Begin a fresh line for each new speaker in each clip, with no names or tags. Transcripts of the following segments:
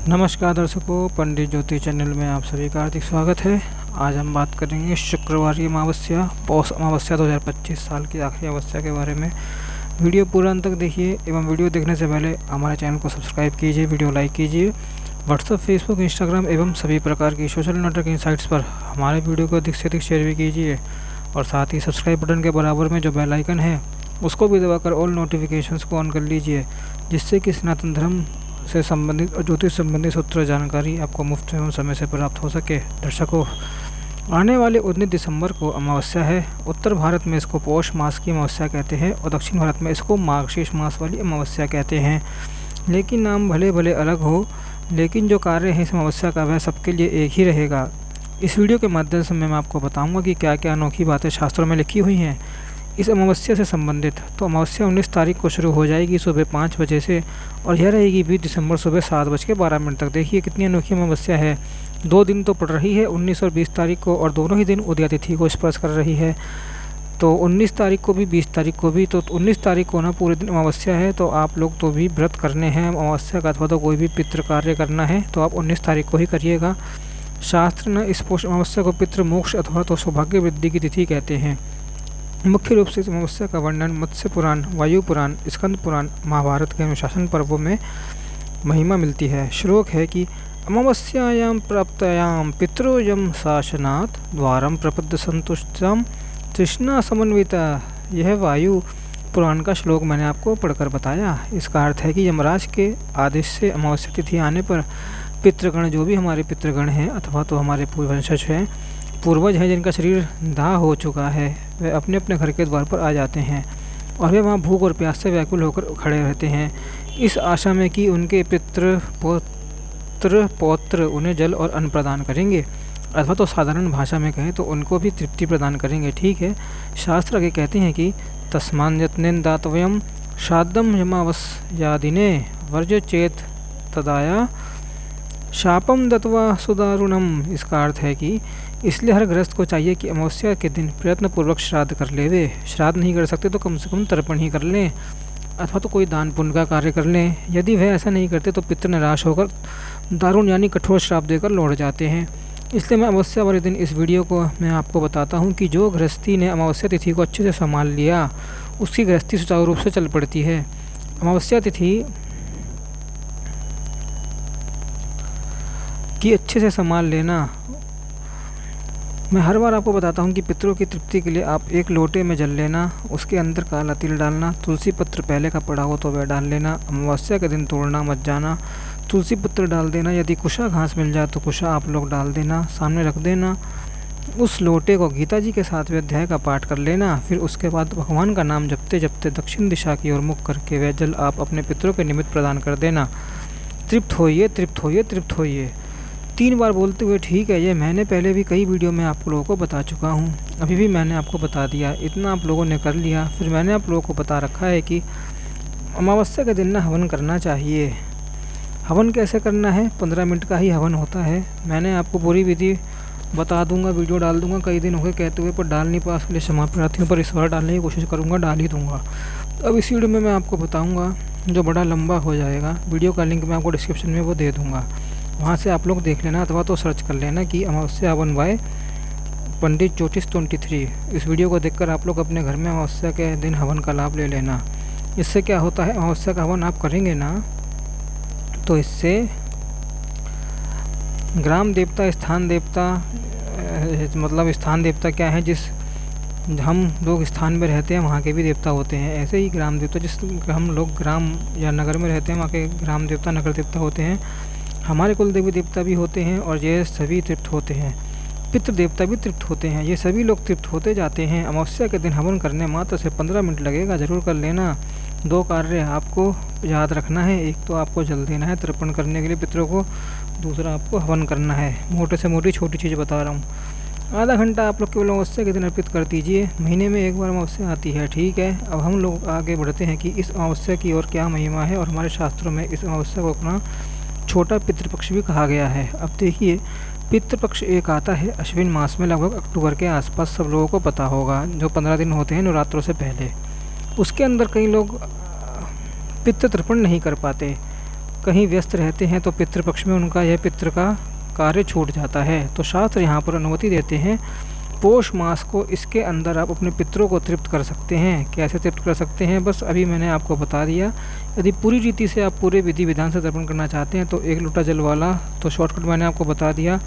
नमस्कार दर्शकों, पंडित ज्योति चैनल में आप सभी का हार्दिक स्वागत है। आज हम बात करेंगे शुक्रवार की अमावस्या, पौष अमावस्या 2025 साल की आखिरी अमावस्या के बारे में। वीडियो पूरा अंत तक देखिए एवं वीडियो देखने से पहले हमारे चैनल को सब्सक्राइब कीजिए, वीडियो लाइक कीजिए। व्हाट्सएप, फेसबुक, इंस्टाग्राम एवं सभी प्रकार की सोशल नेटवर्किंग साइट्स पर हमारे वीडियो को अधिक से अधिक शेयर भी कीजिए और साथ ही सब्सक्राइब बटन के बराबर में जो बेल आइकन है उसको भी दबाकर ऑल नोटिफिकेशंस को ऑन कर लीजिए, जिससे कि सनातन धर्म से संबंधित और ज्योतिष संबंधी सूत्र जानकारी आपको मुफ्त एवं समय से प्राप्त हो सके। दर्शकों, आने वाले 19 दिसंबर को अमावस्या है। उत्तर भारत में इसको पौष मास की अमावस्या कहते हैं और दक्षिण भारत में इसको मार्गशीर्ष मास वाली अमावस्या कहते हैं। लेकिन नाम भले भले अलग हो, लेकिन जो कार्य है इस अमावस्या का वह सबके लिए एक ही रहेगा। इस वीडियो के माध्यम से मैं आपको बताऊंगा कि क्या क्या अनोखी बातें शास्त्रों में लिखी हुई हैं इस अमावस्या से संबंधित। तो अमावस्या 19 तारीख को शुरू हो जाएगी सुबह 5 बजे से और यह रहेगी 20 दिसंबर सुबह 7:12 तक। देखिए कितनी अनोखी अमावस्या है। 2 दिन तो पड़ रही है, 19 और 20 तारीख को, और दोनों ही दिन उदया तिथि को स्पर्श कर रही है। तो 19 तारीख को भी 20 तारीख को भी। तो 19 तारीख को ना पूरे दिन अमावस्या है, तो आप लोग तो भी व्रत करने हैं अमावस्या का, अथवा तो कोई भी पितृ कार्य करना है तो आप 19 तारीख को ही करिएगा। शास्त्र ने इस पौष अमावस्या को पितृ मोक्ष अथवा तो सौभाग्य वृद्धि की तिथि कहते हैं। मुख्य रूप से इस अमावस्या का वर्णन मत्स्य पुराण, वायु पुराण, स्कंद पुराण, महाभारत के अनुशासन पर्वों में महिमा मिलती है। श्लोक है कि अमावस्यायां प्राप्तायां पितृयं शासनात् द्वारं प्रपद्य संतुष्टं तृष्णा समन्विता। यह वायु पुराण का श्लोक मैंने आपको पढ़कर बताया। इसका अर्थ है कि यमराज के आदेश से अमावस्या तिथि आने पर पितृगण, जो भी हमारे पितृगण हैं अथवा तो हमारे पूर्वज हैं, जिनका शरीर दाह हो चुका है, वे अपने अपने घर के द्वार पर आ जाते हैं और वे वहाँ भूख और प्यास से व्याकुल होकर खड़े रहते हैं, इस आशा में कि उनके पितृ पौत्र उन्हें जल और अन्न प्रदान करेंगे, अथवा तो साधारण भाषा में कहें तो उनको भी तृप्ति प्रदान करेंगे। ठीक है। शास्त्र आगे कहते हैं कि तस्मान्यत्नेन दातव्यम शादम यमावस्यादिने वर्ज चेत तदाया शापम दत्वा सुदारुणम। इसका अर्थ है कि इसलिए हर गृहस्थ को चाहिए कि अमावस्या के दिन प्रयत्नपूर्वक श्राद्ध कर ले। वे श्राद्ध नहीं कर सकते तो कम से कम तर्पण ही कर लें, अथवा तो कोई दान पुण्य का कार्य कर लें। यदि वह ऐसा नहीं करते तो पितृ निराश होकर दारुण यानी कठोर श्राप देकर लौट जाते हैं। इसलिए मैं अमावस्या वाले दिन इस वीडियो को मैं आपको बताता हूँ कि जो गृहस्थी ने अमावस्या तिथि को अच्छे से संभाल लिया उसकी गृहस्थी सुचारू रूप से चल पड़ती है। अमावस्या तिथि की अच्छे से संभाल लेना। मैं हर बार आपको बताता हूँ कि पितरों की तृप्ति के लिए आप एक लोटे में जल लेना, उसके अंदर काला तिल डालना, तुलसी पत्र पहले का पड़ा हो तो वह डाल लेना। अमावस्या के दिन तोड़ना मत जाना, तुलसी पत्र डाल देना। यदि कुशा घास मिल जाए तो कुशा आप लोग डाल देना, सामने रख देना। उस लोटे को गीता जी के 7वें अध्याय का पाठ कर लेना। फिर उसके बाद भगवान का नाम जपते जपते दक्षिण दिशा की ओर मुख करके वह जल आप अपने पितरों के निमित्त प्रदान कर देना। तृप्त होइए, तृप्त होइए, तृप्त होइए 3 बार बोलते हुए। ठीक है, ये मैंने पहले भी कई वीडियो में आप लोगों को बता चुका हूँ, अभी भी मैंने आपको बता दिया, इतना आप लोगों ने कर लिया। फिर मैंने आप लोगों को बता रखा है कि अमावस्या के दिन ना हवन करना चाहिए। हवन कैसे करना है, 15 मिनट का ही हवन होता है। मैंने आपको पूरी विधि बता दूंगा, वीडियो डाल दूंगा। कई दिन हो गए कहते हुए पर डाल नहीं पास के लिए क्षमा प्रार्थी हूँ, पर इस बार डालने की कोशिश करूँगा, डाल ही दूँगा। अब इस वीडियो में मैं आपको बताऊँगा जो बड़ा लंबा हो जाएगा। वीडियो का लिंक मैं आपको डिस्क्रिप्शन में वो दे दूँगा, वहाँ से आप लोग देख लेना, अथवा तो सर्च कर लेना कि अमावस्या हवन बाय पंडित ज्योतिष 23। इस वीडियो को देखकर आप लोग अपने घर में अमावस्या के दिन हवन का लाभ ले लेना। इससे क्या होता है, अमावस्या का हवन आप करेंगे ना तो इससे ग्राम देवता, स्थान देवता, मतलब स्थान देवता क्या है, जिस हम लोग स्थान में रहते हैं वहाँ के भी देवता होते हैं। ऐसे ही ग्राम देवता, जिस हम लोग ग्राम या नगर में रहते हैं वहाँ के ग्राम देवता, नगर देवता होते हैं। हमारे कुल देवी देवता भी होते हैं और ये सभी तृप्त होते हैं। पितृ देवता भी तृप्त होते हैं। ये सभी लोग तृप्त होते जाते हैं। अमावस्या के दिन हवन करने मात्र से 15 मिनट लगेगा, ज़रूर कर लेना। 2 कार्य आपको याद रखना है, एक तो आपको जल देना है तर्पण करने के लिए पितरों को, दूसरा आपको हवन करना है। मोटे से मोटी छोटी चीज़ बता रहा हूँ। आधा घंटा आप लोग केवल अमावस्या के दिन अर्पित कर दीजिए। महीने में एक बार अमावस्या आती है। ठीक है। अब हम लोग आगे बढ़ते हैं कि इस अमावस्या की और क्या महिमा है, और हमारे शास्त्रों में इस अमावस्या को अपना छोटा पितृपक्ष भी कहा गया है। अब देखिए, पितृपक्ष एक आता है अश्विन मास में, लगभग अक्टूबर के आसपास, सब लोगों को पता होगा, जो 15 दिन होते हैं नवरात्रों से पहले। उसके अंदर कई लोग पितृ तर्पण नहीं कर पाते, कहीं व्यस्त रहते हैं तो पितृपक्ष में उनका यह पितृ का कार्य छूट जाता है। तो शास्त्र यहाँ पर अनुमति देते हैं पौष मास को इसके अंदर आप अपने पितरों को तृप्त कर सकते हैं। कैसे तृप्त कर सकते हैं, बस अभी मैंने आपको बता दिया। यदि पूरी रीति से आप पूरे विधि विधान से तर्पण करना चाहते हैं तो 1 लोटा जल वाला, तो शॉर्टकट मैंने आपको बता दिया।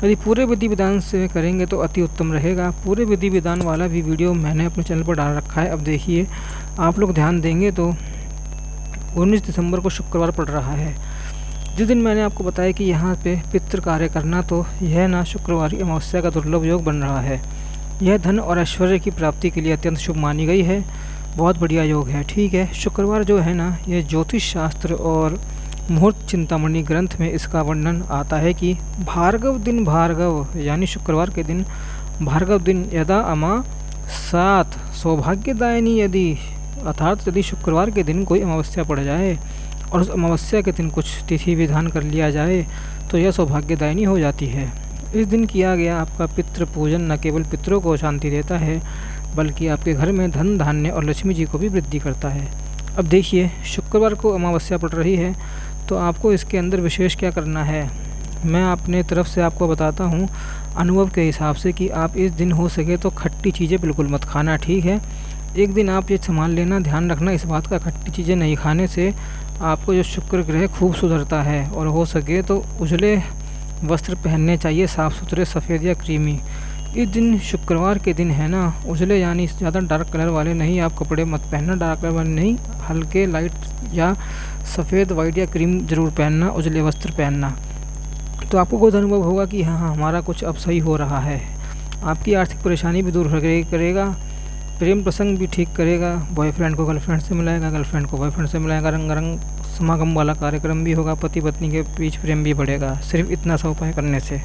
यदि पूरे विधि विधान से करेंगे तो अति उत्तम रहेगा। पूरे विधि विधान वाला भी वीडियो मैंने अपने चैनल पर डाल रखा है। अब देखिए, आप लोग ध्यान देंगे तो 19 दिसंबर को शुक्रवार पड़ रहा है, जिस दिन मैंने आपको बताया कि यहाँ पे पितृ कार्य करना, तो यह ना शुक्रवार की अमावस्या का दुर्लभ योग बन रहा है। यह धन और ऐश्वर्य की प्राप्ति के लिए अत्यंत शुभ मानी गई है। बहुत बढ़िया योग है। ठीक है, शुक्रवार जो है ना, यह ज्योतिष शास्त्र और मुहूर्त चिंतामणि ग्रंथ में इसका वर्णन आता है कि भार्गव दिन, भार्गव यानी शुक्रवार के दिन, भार्गव दिन यदा अमा सात सौभाग्यदायिनी, यदि अर्थात यदि शुक्रवार के दिन कोई अमावस्या पड़ जाए और उस अमावस्या के दिन कुछ तिथि विधान कर लिया जाए तो यह सौभाग्यदायिनी हो जाती है। इस दिन किया गया आपका पितृ पूजन न केवल पितरों को शांति देता है बल्कि आपके घर में धन धान्य और लक्ष्मी जी को भी वृद्धि करता है। अब देखिए, शुक्रवार को अमावस्या पड़ रही है तो आपको इसके अंदर विशेष क्या करना है, मैं अपने तरफ से आपको बताता हूँ अनुभव के हिसाब से कि आप इस दिन हो सके तो खट्टी चीज़ें बिल्कुल मत खाना। ठीक है, एक दिन आप ये संभाल लेना, ध्यान रखना इस बात का, खट्टी चीज़ें नहीं खाने से आपको जो शुक्र ग्रह खूब सुधरता है। और हो सके तो उजले वस्त्र पहनने चाहिए, साफ़ सुथरे सफ़ेद या क्रीमी। इस दिन शुक्रवार के दिन है ना, उजले यानी ज़्यादा डार्क कलर वाले नहीं आप कपड़े मत पहनना, डार्क कलर वाले नहीं, हल्के लाइट या सफ़ेद वाइट या क्रीम ज़रूर पहनना, उजले वस्त्र पहनना। तो आपको खुद अनुभव होगा कि हाँ, हमारा कुछ अब सही हो रहा है। आपकी आर्थिक परेशानी भी दूर करेगा, प्रेम प्रसंग भी ठीक करेगा, बॉयफ्रेंड को गर्लफ्रेंड से मिलाएगा, गर्लफ्रेंड को बॉयफ्रेंड से मिलाएगा, रंगारंग समागम वाला कार्यक्रम भी होगा, पति पत्नी के बीच प्रेम भी बढ़ेगा, सिर्फ इतना सा उपाय करने से।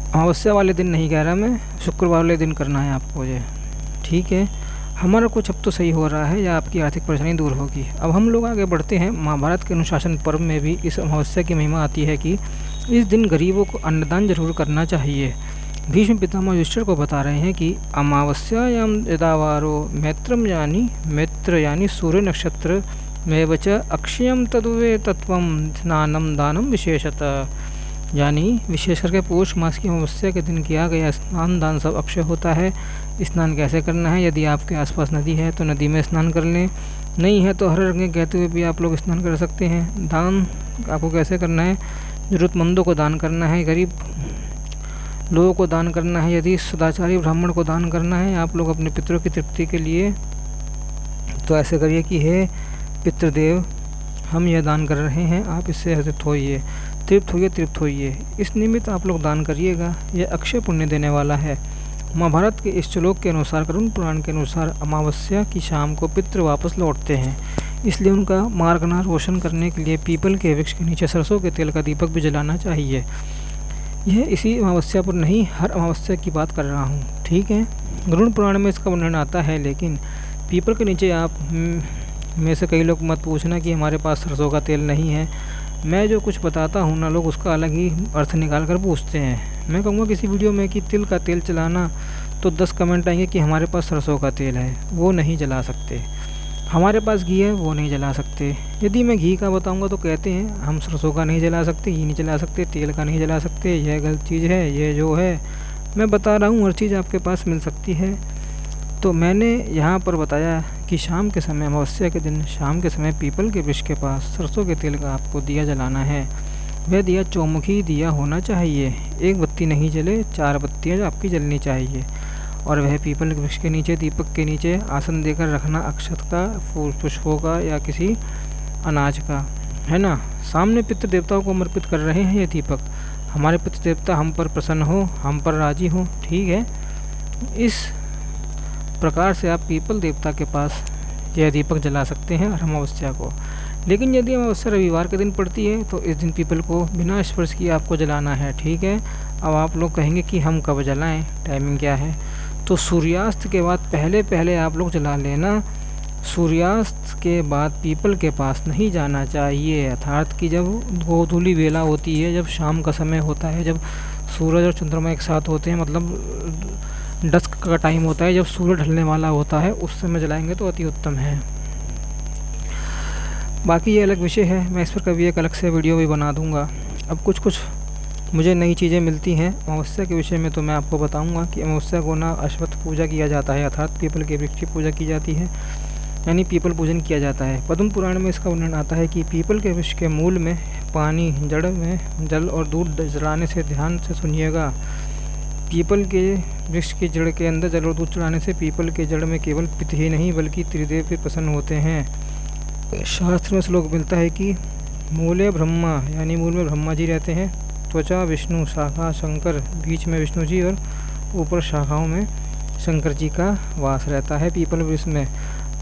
अमावस्या वाले दिन नहीं कह रहा मैं, शुक्रवार वाले दिन करना है आपको ये। ठीक है, हमारा कुछ अब तो सही हो रहा है या आपकी आर्थिक परेशानी दूर होगी। अब हम लोग आगे बढ़ते हैं। महाभारत के अनुशासन पर्व में भी इस अमावस्या की महिमा आती है कि इस दिन गरीबों को अन्नदान जरूर करना चाहिए। भीष्म पितामह युधिष्ठिर को बता रहे हैं कि अमावस्यायाम यदावारो मैत्र यानी सूर्य नक्षत्र में वच अक्षयम तद्वे तत्वम स्नानम दानम विशेषतः, यानी विशेष करके पौष मास की अमावस्या के दिन किया गया स्नान दान सब अक्षय होता है। स्नान कैसे करना है, यदि आपके आसपास नदी है तो नदी में स्नान कर लें, नहीं है तो हर रंगे कहते हुए भी आप लोग स्नान कर सकते हैं। दान आपको कैसे करना है, ज़रूरतमंदों को दान करना है, गरीब लोगों को दान करना है, यदि सदाचारी ब्राह्मण को दान करना है आप लोग अपने पितरों की तृप्ति के लिए, तो ऐसे करिए कि हे पितृदेव, हम यह दान कर रहे हैं, आप इससे तृप्त होइए, तृप्त होइए। इस निमित्त आप लोग दान करिएगा, यह अक्षय पुण्य देने वाला है। महाभारत के इस श्लोक के अनुसार, करुण पुराण के अनुसार, अमावस्या की शाम को पितृ वापस लौटते हैं, इसलिए उनका मार्गना रोशन करने के लिए पीपल के वृक्ष के नीचे सरसों के तेल का दीपक भी जलाना चाहिए। यह इसी अमावस्या पर नहीं, हर अमावस्या की बात कर रहा हूँ। ठीक है, गरुड़ पुराण में इसका वर्णन आता है, लेकिन पीपल के नीचे आप में से कई लोग मत पूछना कि हमारे पास सरसों का तेल नहीं है। मैं जो कुछ बताता हूँ ना, लोग उसका अलग ही अर्थ निकाल कर पूछते हैं। मैं कहूँगा किसी वीडियो में कि तिल का तेल जलाना, तो 10 कमेंट आएंगे कि हमारे पास सरसों का तेल है, वो नहीं जला सकते। हमारे पास घी है, वो नहीं जला सकते। यदि मैं घी का बताऊंगा तो कहते हैं हम सरसों का नहीं जला सकते, घी नहीं जला सकते, तेल का नहीं जला सकते, यह गलत चीज़ है। ये जो है मैं बता रहा हूँ, हर चीज़ आपके पास मिल सकती है। तो मैंने यहाँ पर बताया कि शाम के समय, अमावस्या के दिन शाम के समय पीपल के वृक्ष के पास सरसों के तेल का आपको दिया जलाना है। वह दिया चौमुखी दिया होना चाहिए, एक बत्ती नहीं जले, 4 बत्तियाँ आपकी जलनी चाहिए। और वह पीपल के वृक्ष के नीचे, दीपक के नीचे आसन देकर रखना, अक्षत का, फूल पुष्पों का या किसी अनाज का, है ना। सामने पितृ देवताओं को समर्पित कर रहे हैं ये दीपक, हमारे पितृ देवता हम पर प्रसन्न हो, हम पर राजी हो। ठीक है, इस प्रकार से आप पीपल देवता के पास यह दीपक जला सकते हैं हर अमावस्या को। लेकिन यदि अमावस्या रविवार के दिन पड़ती है तो इस दिन पीपल को बिना स्पर्श किए आपको जलाना है। ठीक है, अब आप लोग कहेंगे कि हम कब जलाएं, टाइमिंग क्या है, तो सूर्यास्त के बाद पहले आप लोग जला लेना। सूर्यास्त के बाद पीपल के पास नहीं जाना चाहिए, अर्थात कि जब गोधूली बेला होती है, जब शाम का समय होता है, जब सूरज और चंद्रमा एक साथ होते हैं, मतलब डस्क का टाइम होता है, जब सूरज ढलने वाला होता है, उस समय जलाएंगे तो अति उत्तम है। बाकी ये अलग विषय है, मैं इस पर कभी एक अलग से वीडियो भी बना दूंगा। अब कुछ मुझे नई चीज़ें मिलती हैं अमावस्या के विषय में, तो मैं आपको बताऊंगा कि अमावस्या को ना अश्वत्थ पूजा किया जाता है, अर्थात पीपल के वृक्ष की पूजा की जाती है, यानी पीपल पूजन किया जाता है। पद्म पुराण में इसका वर्णन आता है कि पीपल के वृक्ष के मूल में पानी, जड़ में जल और दूध चढ़ाने से, ध्यान से सुनिएगा, पीपल के वृक्ष की जड़ के अंदर जल और दूध चढ़ाने से पीपल के जड़ में केवल पिता ही नहीं बल्कि त्रिदेव भी प्रसन्न होते हैं। शास्त्र में श्लोक मिलता है कि मूले ब्रह्मा, यानी मूल में ब्रह्मा जी रहते हैं, त्वचा विष्णु, शाखा शंकर, बीच में विष्णु जी और ऊपर शाखाओं में शंकर जी का वास रहता है पीपल वृक्ष में।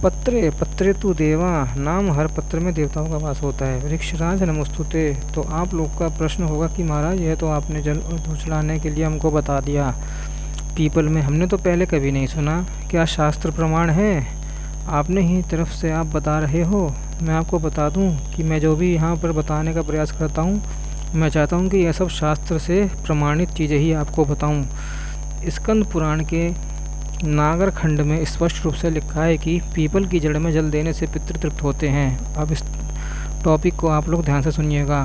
पत्रे पत्रे तु देवा, नाम हर पत्र में देवताओं का वास होता है। वृक्षराज नमस्तुते। तो आप लोग का प्रश्न होगा कि महाराज यह तो आपने जल और दूध चढ़ाने के लिए हमको बता दिया, पीपल में हमने तो पहले कभी नहीं सुना, क्या शास्त्र प्रमाण है? आपने ही तरफ से आप बता रहे हो। मैं आपको बता दूं कि मैं जो भी यहाँ पर बताने का प्रयास करता हूँ, मैं चाहता हूँ कि यह सब शास्त्र से प्रमाणित चीज़ें ही आपको बताऊँ। स्कंद पुराण के नागर खंड में स्पष्ट रूप से लिखा है कि पीपल की जड़ में जल देने से पितृ तृप्त होते हैं। अब इस टॉपिक को आप लोग ध्यान से सुनिएगा।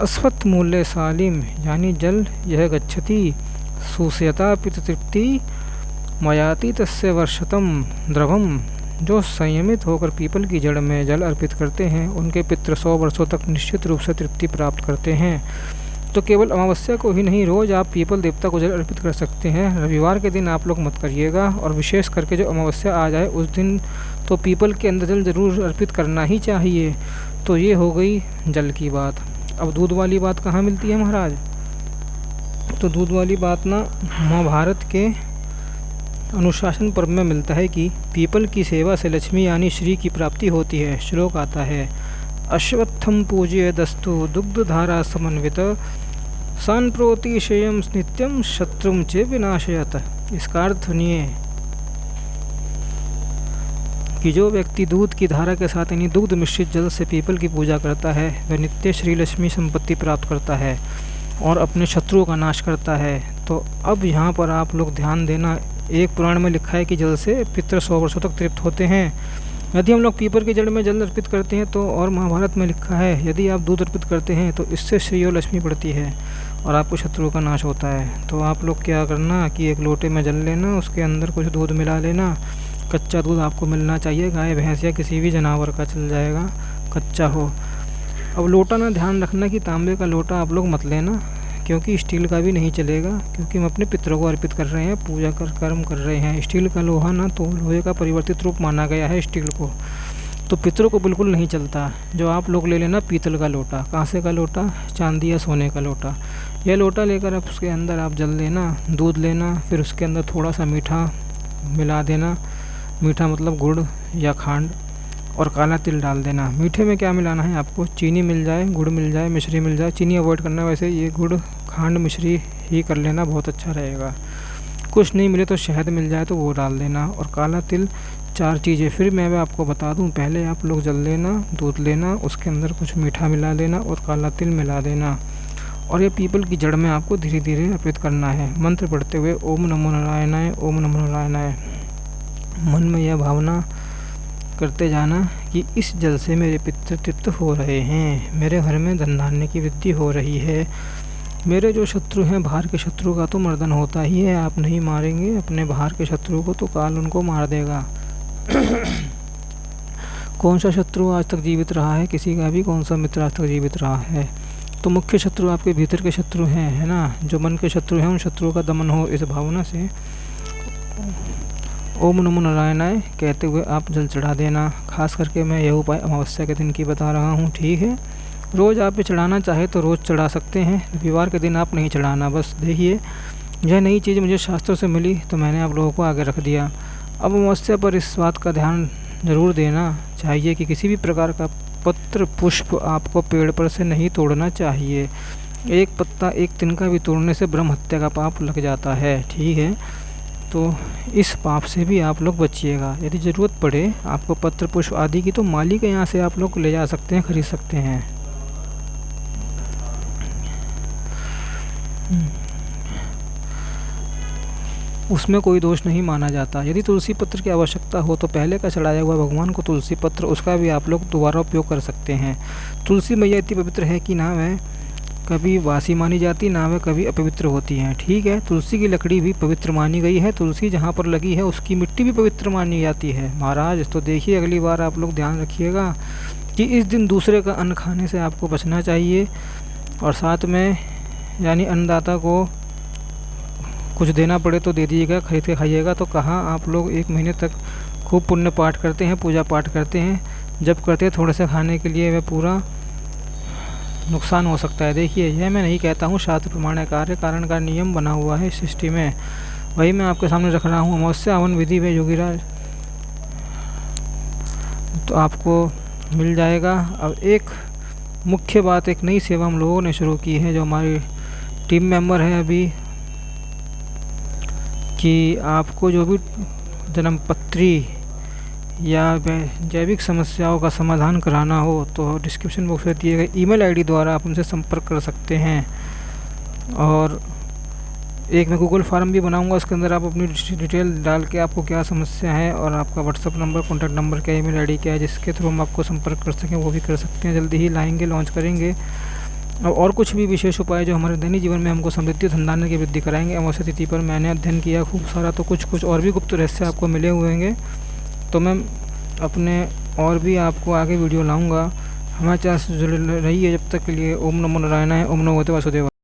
अश्वत्थ मूल्य सालिम, यानी जल यह गच्छति सुस्यता पितृ तृप्ति मयाति तस्य वर्षतम द्रवम। जो संयमित होकर पीपल की जड़ में जल अर्पित करते हैं उनके पितृ 100 वर्षों तक निश्चित रूप से तृप्ति प्राप्त करते हैं। तो केवल अमावस्या को ही नहीं, रोज़ आप पीपल देवता को जल अर्पित कर सकते हैं। रविवार के दिन आप लोग मत करिएगा, और विशेष करके जो अमावस्या आ जाए उस दिन तो पीपल के अंदर जल ज़रूर अर्पित करना ही चाहिए। तो ये हो गई जल की बात। अब दूध वाली बात कहाँ मिलती है महाराज? तो दूध वाली बात ना महाभारत के अनुशासन पर्व में मिलता है कि पीपल की सेवा से लक्ष्मी यानी श्री की प्राप्ति होती है। श्लोक आता है, अश्वत्थम पूज्य दस्तु दुग्धधारा समन्वित संप्रोतिशयम नित्यम शत्रुम चे विनाशयत। इसका अर्थ सुनिए कि जो व्यक्ति दूध की धारा के साथ यानी दुग्ध मिश्रित जल से पीपल की पूजा करता है वह नित्य श्री लक्ष्मी संपत्ति प्राप्त करता है और अपने शत्रुओं का नाश करता है। तो अब यहाँ पर आप लोग ध्यान देना, एक पुराण में लिखा है कि जल से पितृ 100 वर्षों तक तृप्त होते हैं यदि हम लोग पीपल की जड़ में जल अर्पित करते हैं तो, और महाभारत में लिखा है यदि आप दूध अर्पित करते हैं तो इससे श्री और लक्ष्मी बढ़ती है और आपको शत्रुओं का नाश होता है। तो आप लोग क्या करना कि एक लोटे में जल लेना, उसके अंदर कुछ दूध मिला लेना, कच्चा दूध आपको मिलना चाहिए, गाय भैंस या किसी भी जानवर का चल जाएगा, कच्चा हो। अब लोटा ना ध्यान रखना कि तांबे का लोटा आप लोग मत लेना, क्योंकि स्टील का भी नहीं चलेगा, क्योंकि हम अपने पितरों को अर्पित कर रहे हैं, पूजा कर कर्म कर रहे हैं। स्टील का लोहा ना तो लोहे का परिवर्तित रूप माना गया है स्टील को, तो पितरों को बिल्कुल नहीं चलता। जो आप लोग ले लेना पीतल का लोटा, कांसे का लोटा, चांदी या सोने का लोटा। यह लोटा लेकर आप उसके अंदर आप जल लेना, दूध लेना, फिर उसके अंदर थोड़ा सा मीठा मिला देना, मीठा मतलब गुड़ या खांड, और काला तिल डाल देना। मीठे में क्या मिलाना है आपको? चीनी मिल जाए, गुड़ मिल जाए, मिश्री मिल जाए। चीनी अवॉइड करना, वैसे ये गुड़ खांड मिश्री ही कर लेना, बहुत अच्छा रहेगा। कुछ नहीं मिले तो शहद मिल जाए तो वो डाल देना, और काला तिल। 4 चीज़ें फिर मैं आपको बता दूं, पहले आप लोग जल लेना, दूध लेना, उसके अंदर कुछ मीठा मिला देना और काला तिल मिला देना, और ये पीपल की जड़ में आपको धीरे धीरे अर्पित करना है, मंत्र पढ़ते हुए ओम नमो नारायणाय, ओम नमो नारायणाय। मन में यह भावना करते जाना कि इस जल से मेरे पितृ तृप्त हो रहे हैं, मेरे घर में धन धान्य की वृद्धि हो रही है, मेरे जो शत्रु हैं, बाहर के शत्रु का तो मर्दन होता ही है, आप नहीं मारेंगे अपने बाहर के शत्रु को तो काल उनको मार देगा। कौन सा शत्रु आज तक जीवित रहा है? किसी का भी। कौन सा मित्र आज तक जीवित रहा है? तो मुख्य शत्रु आपके भीतर के शत्रु हैं, है ना। जो मन के शत्रु हैं उन शत्रुओं का दमन हो, इस भावना से ओम नमो नारायणाय कहते हुए आप जल चढ़ा देना। खास करके मैं यह उपाय अमावस्या के दिन की बता रहा हूँ, ठीक है। रोज़ आप ये चढ़ाना चाहे तो रोज़ चढ़ा सकते हैं, रविवार के दिन आप नहीं चढ़ाना। बस देखिए, यह नई चीज़ मुझे शास्त्रों से मिली तो मैंने आप लोगों को आगे रख दिया। अब अमावस्या पर इस बात का ध्यान ज़रूर देना चाहिए कि किसी भी प्रकार का पत्र पुष्प आपको पेड़ पर से नहीं तोड़ना चाहिए। एक पत्ता, एक तिनका भी तोड़ने से ब्रह्म हत्या का पाप लग जाता है, ठीक है। तो इस पाप से भी आप लोग बचिएगा। यदि ज़रूरत पड़े आपको पत्र पुष्प आदि की तो माली के यहाँ से आप लोग ले जा सकते हैं, खरीद सकते हैं। उसमें कोई दोष नहीं माना जाता। यदि तुलसी पत्र की आवश्यकता हो तो पहले का चढ़ाया हुआ भगवान को तुलसी पत्र उसका भी आप लोग दोबारा उपयोग कर सकते हैं। तुलसी मैया इतनी पवित्र है कि ना वह कभी वासी मानी जाती, ना वह कभी अपवित्र होती हैं। ठीक है, तुलसी की लकड़ी भी पवित्र मानी गई है, तुलसी जहाँ पर लगी है उसकी मिट्टी भी पवित्र मानी जाती है महाराज। तो देखिए, अगली बार आप लोग ध्यान रखिएगा कि इस दिन दूसरे का अन्न खाने से आपको बचना चाहिए, और साथ में यानी अन्नदाता को कुछ देना पड़े तो दे दीजिएगा, खरीद के खाइएगा। तो कहाँ आप लोग 1 महीने तक खूब पुण्य पाठ करते हैं, पूजा पाठ करते हैं, जब करते हैं थोड़े से खाने के लिए वह पूरा नुकसान हो सकता है। देखिए, यह मैं नहीं कहता हूँ, शास्त्र प्रमाण कार्य कारण का नियम बना हुआ है इस सृष्टि में, वही मैं आपके सामने रख रहा हूँ। अमावस्या हवन विधि में योगीराज तो आपको मिल जाएगा। अब एक मुख्य बात, एक नई सेवा हम लोगों ने शुरू की है, जो हमारी टीम मेंबर है अभी, कि आपको जो भी जन्मपत्री या जैविक समस्याओं का समाधान कराना हो तो डिस्क्रिप्शन बॉक्स में दिए गए ईमेल आईडी द्वारा आप उनसे संपर्क कर सकते हैं। और एक मैं गूगल फॉर्म भी बनाऊंगा, उसके अंदर आप अपनी डिटेल डाल के आपको क्या समस्या है और आपका व्हाट्सअप नंबर, कॉन्टैक्ट नंबर, क्या ईमेल आईडी क्या है, जिसके थ्रू हम आपको संपर्क कर सकें, वो भी कर सकते हैं। जल्दी ही लाएंगे, लॉन्च करेंगे। और कुछ भी विशेष उपाय जो हमारे दैनिक जीवन में हमको समृद्धि धनधान्य की वृद्धि कराएंगे। अमावस्या तिथि पर मैंने अध्ययन किया खूब सारा, तो कुछ और भी गुप्त रहस्य आपको मिले हुए होंगे, तो मैं अपने और भी आपको आगे वीडियो लाऊंगा। हमारे चैनल से जुड़े रहिए। जब तक के लिए ओम नमो नारायण, ओम नमो भगवते वासुदेवाय।